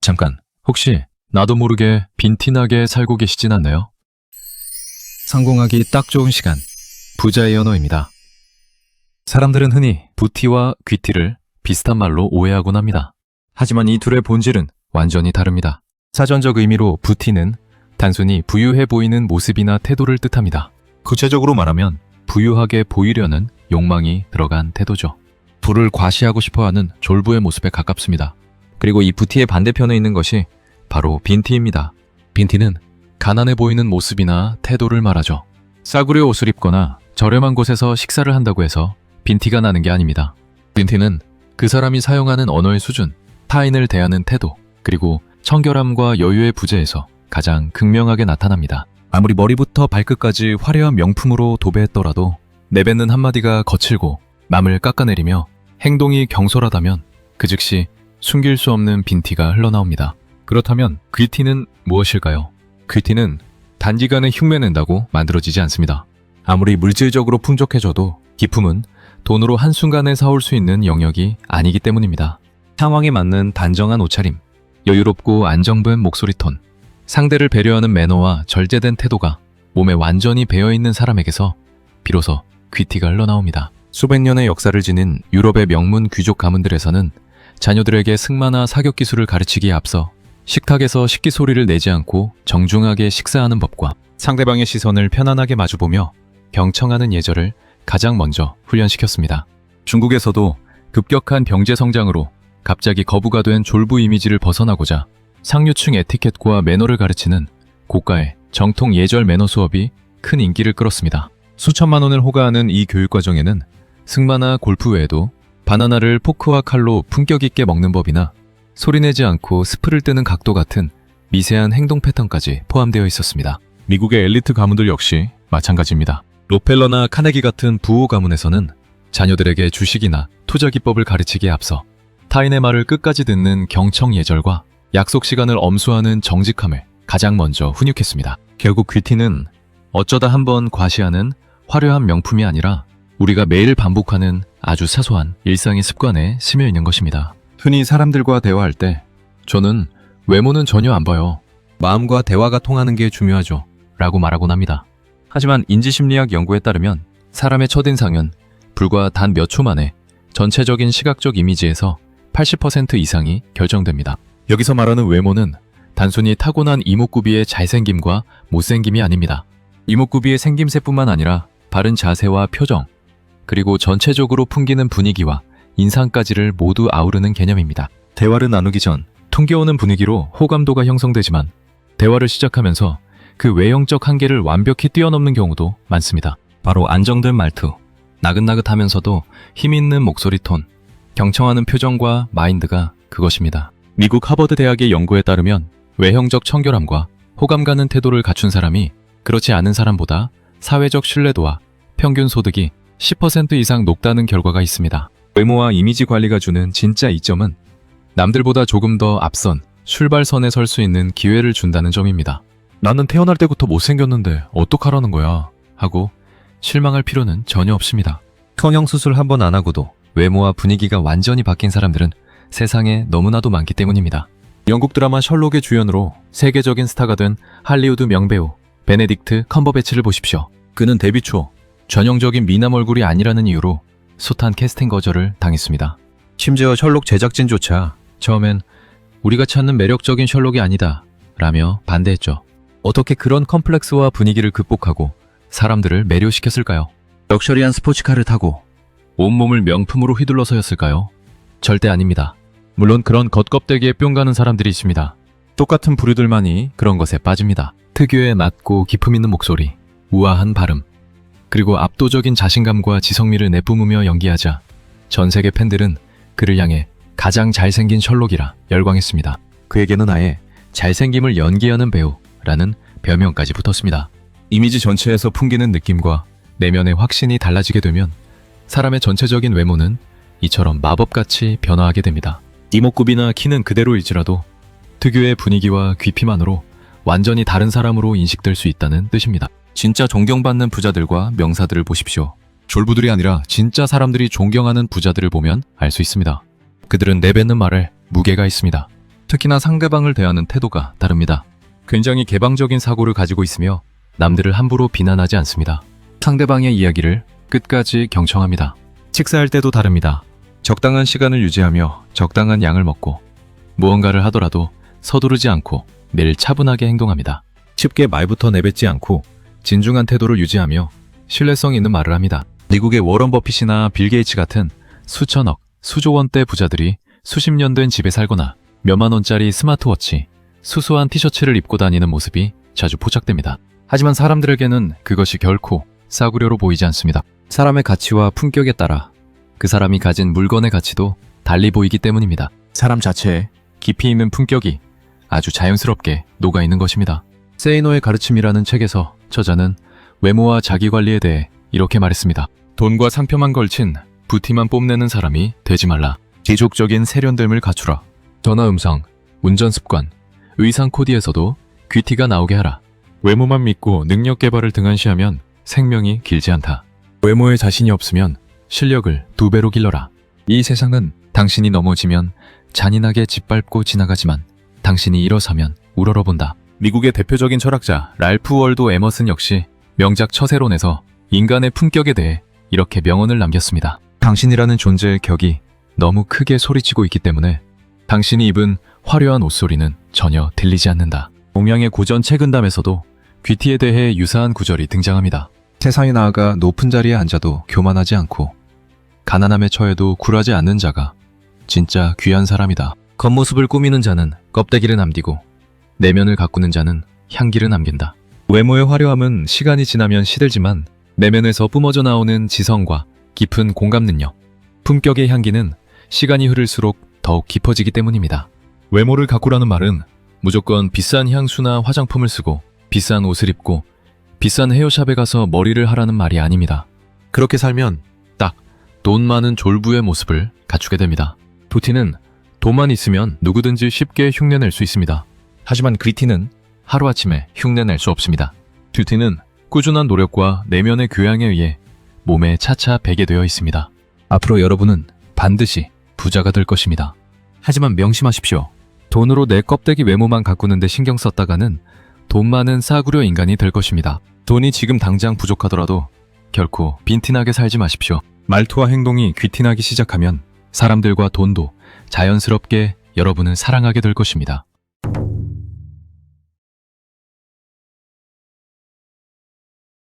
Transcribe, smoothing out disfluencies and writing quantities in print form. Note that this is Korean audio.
잠깐, 혹시 나도 모르게 빈티나게 살고 계시진 않나요? 성공하기 딱 좋은 시간, 부자의 언어입니다. 사람들은 흔히 부티와 귀티를 비슷한 말로 오해하곤 합니다. 하지만 이 둘의 본질은 완전히 다릅니다. 사전적 의미로 부티는 단순히 부유해 보이는 모습이나 태도를 뜻합니다. 구체적으로 말하면 부유하게 보이려는 욕망이 들어간 태도죠. 부를 과시하고 싶어하는 졸부의 모습에 가깝습니다. 그리고 이 부티의 반대편에 있는 것이 바로 빈티입니다. 빈티는 가난해 보이는 모습이나 태도를 말하죠. 싸구려 옷을 입거나 저렴한 곳에서 식사를 한다고 해서 빈티가 나는 게 아닙니다. 빈티는 그 사람이 사용하는 언어의 수준, 타인을 대하는 태도, 그리고 청결함과 여유의 부재에서 가장 극명하게 나타납니다. 아무리 머리부터 발끝까지 화려한 명품으로 도배했더라도 내뱉는 한마디가 거칠고 남을 깎아내리며 행동이 경솔하다면 그 즉시 숨길 수 없는 빈티가 흘러나옵니다. 그렇다면 귀티는 무엇일까요? 귀티는 단기간에 흉내낸다고 만들어지지 않습니다. 아무리 물질적으로 풍족해져도 기품은 돈으로 한순간에 사올 수 있는 영역이 아니기 때문입니다. 상황에 맞는 단정한 옷차림, 여유롭고 안정된 목소리 톤, 상대를 배려하는 매너와 절제된 태도가 몸에 완전히 배어있는 사람에게서 비로소 귀티가 흘러나옵니다. 수백 년의 역사를 지닌 유럽의 명문 귀족 가문들에서는 자녀들에게 승마나 사격 기술을 가르치기에 앞서 식탁에서 식기소리를 내지 않고 정중하게 식사하는 법과 상대방의 시선을 편안하게 마주보며 경청하는 예절을 가장 먼저 훈련시켰습니다. 중국에서도 급격한 경제 성장으로 갑자기 거부가 된 졸부 이미지를 벗어나고자 상류층 에티켓과 매너를 가르치는 고가의 정통 예절 매너 수업이 큰 인기를 끌었습니다. 수천만 원을 호가하는 이 교육과정에는 승마나 골프 외에도 바나나를 포크와 칼로 품격 있게 먹는 법이나 소리내지 않고 스프를 뜨는 각도 같은 미세한 행동 패턴까지 포함되어 있었습니다. 미국의 엘리트 가문들 역시 마찬가지입니다. 록펠러나 카네기 같은 부호 가문에서는 자녀들에게 주식이나 투자 기법을 가르치기에 앞서 타인의 말을 끝까지 듣는 경청 예절과 약속 시간을 엄수하는 정직함을 가장 먼저 훈육했습니다. 결국 귀티는 어쩌다 한번 과시하는 화려한 명품이 아니라 우리가 매일 반복하는 아주 사소한 일상의 습관에 스며 있는 것입니다. 흔히 사람들과 대화할 때 저는 외모는 전혀 안 봐요. 마음과 대화가 통하는 게 중요하죠. 라고 말하곤 합니다. 하지만 인지심리학 연구에 따르면 사람의 첫인상은 불과 단 몇 초 만에 전체적인 시각적 이미지에서 80% 이상이 결정됩니다. 여기서 말하는 외모는 단순히 타고난 이목구비의 잘생김과 못생김이 아닙니다. 이목구비의 생김새뿐만 아니라 바른 자세와 표정, 그리고 전체적으로 풍기는 분위기와 인상까지를 모두 아우르는 개념입니다. 대화를 나누기 전 퉁겨오는 분위기로 호감도가 형성되지만 대화를 시작하면서 그 외형적 한계를 완벽히 뛰어넘는 경우도 많습니다. 바로 안정된 말투, 나긋나긋하면서도 힘있는 목소리 톤, 경청하는 표정과 마인드가 그것입니다. 미국 하버드 대학의 연구에 따르면 외형적 청결함과 호감 가는 태도를 갖춘 사람이 그렇지 않은 사람보다 사회적 신뢰도와 평균 소득이 10% 이상 높다는 결과가 있습니다. 외모와 이미지 관리가 주는 진짜 이점은 남들보다 조금 더 앞선 출발선에 설 수 있는 기회를 준다는 점입니다. 나는 태어날 때부터 못생겼는데 어떡하라는 거야 하고 실망할 필요는 전혀 없습니다. 성형수술 한 번 안 하고도 외모와 분위기가 완전히 바뀐 사람들은 세상에 너무나도 많기 때문입니다. 영국 드라마 셜록의 주연으로 세계적인 스타가 된 할리우드 명배우 베네딕트 컴버배치를 보십시오. 그는 데뷔 초 전형적인 미남 얼굴이 아니라는 이유로 숱한 캐스팅 거절을 당했습니다. 심지어 셜록 제작진조차 처음엔 우리가 찾는 매력적인 셜록이 아니다 라며 반대했죠. 어떻게 그런 컴플렉스와 분위기를 극복하고 사람들을 매료시켰을까요? 럭셔리한 스포츠카를 타고 온몸을 명품으로 휘둘러서였을까요? 절대 아닙니다. 물론 그런 겉껍데기에 뿅 가는 사람들이 있습니다. 똑같은 부류들만이 그런 것에 빠집니다. 특유의 낮고 기품 있는 목소리, 우아한 발음, 그리고 압도적인 자신감과 지성미를 내뿜으며 연기하자 전 세계 팬들은 그를 향해 가장 잘생긴 셜록이라 열광했습니다. 그에게는 아예 잘생김을 연기하는 배우라는 별명까지 붙었습니다. 이미지 전체에서 풍기는 느낌과 내면의 확신이 달라지게 되면 사람의 전체적인 외모는 이처럼 마법같이 변화하게 됩니다. 이목구비나 키는 그대로일지라도 특유의 분위기와 귀피만으로 완전히 다른 사람으로 인식될 수 있다는 뜻입니다. 진짜 존경받는 부자들과 명사들을 보십시오. 졸부들이 아니라 진짜 사람들이 존경하는 부자들을 보면 알 수 있습니다. 그들은 내뱉는 말에 무게가 있습니다. 특히나 상대방을 대하는 태도가 다릅니다. 굉장히 개방적인 사고를 가지고 있으며 남들을 함부로 비난하지 않습니다. 상대방의 이야기를 끝까지 경청합니다. 식사할 때도 다릅니다. 적당한 시간을 유지하며 적당한 양을 먹고 무언가를 하더라도 서두르지 않고 매일 차분하게 행동합니다. 쉽게 말부터 내뱉지 않고 진중한 태도를 유지하며 신뢰성 있는 말을 합니다. 미국의 워런 버핏이나 빌 게이츠 같은 수천억, 수조 원대 부자들이 수십 년 된 집에 살거나 몇만 원짜리 스마트워치, 수수한 티셔츠를 입고 다니는 모습이 자주 포착됩니다. 하지만 사람들에게는 그것이 결코 싸구려로 보이지 않습니다. 사람의 가치와 품격에 따라 그 사람이 가진 물건의 가치도 달리 보이기 때문입니다. 사람 자체에 깊이 있는 품격이 아주 자연스럽게 녹아있는 것입니다. 세이노의 가르침이라는 책에서 저자는 외모와 자기관리에 대해 이렇게 말했습니다. 돈과 상표만 걸친 부티만 뽐내는 사람이 되지 말라. 지속적인 세련됨을 갖추라. 전화 음성, 운전 습관, 의상 코디에서도 귀티가 나오게 하라. 외모만 믿고 능력 개발을 등한시하면 생명이 길지 않다. 외모에 자신이 없으면 실력을 2배로 길러라. 이 세상은 당신이 넘어지면 잔인하게 짓밟고 지나가지만 당신이 일어서면 우러러본다. 미국의 대표적인 철학자 랄프 월도 에머슨 역시 명작 처세론에서 인간의 품격에 대해 이렇게 명언을 남겼습니다. 당신이라는 존재의 격이 너무 크게 소리치고 있기 때문에 당신이 입은 화려한 옷소리는 전혀 들리지 않는다. 동양의 고전 채근담에서도 귀티에 대해 유사한 구절이 등장합니다. 세상에 나아가 높은 자리에 앉아도 교만하지 않고 가난함에 처해도 굴하지 않는 자가 진짜 귀한 사람이다. 겉모습을 꾸미는 자는 껍데기를 남기고 내면을 가꾸는 자는 향기를 남긴다. 외모의 화려함은 시간이 지나면 시들지만 내면에서 뿜어져 나오는 지성과 깊은 공감 능력, 품격의 향기는 시간이 흐를수록 더욱 깊어지기 때문입니다. 외모를 가꾸라는 말은 무조건 비싼 향수나 화장품을 쓰고 비싼 옷을 입고 비싼 헤어샵에 가서 머리를 하라는 말이 아닙니다. 그렇게 살면 딱 돈 많은 졸부의 모습을 갖추게 됩니다. 부티는 돈만 있으면 누구든지 쉽게 흉내낼 수 있습니다. 하지만 귀티는 하루아침에 흉내낼 수 없습니다. 듀티는 꾸준한 노력과 내면의 교양에 의해 몸에 차차 배게 되어 있습니다. 앞으로 여러분은 반드시 부자가 될 것입니다. 하지만 명심하십시오. 돈으로 내 껍데기 외모만 가꾸는데 신경 썼다가는 돈 많은 싸구려 인간이 될 것입니다. 돈이 지금 당장 부족하더라도 결코 빈티나게 살지 마십시오. 말투와 행동이 귀티나기 시작하면 사람들과 돈도 자연스럽게 여러분을 사랑하게 될 것입니다.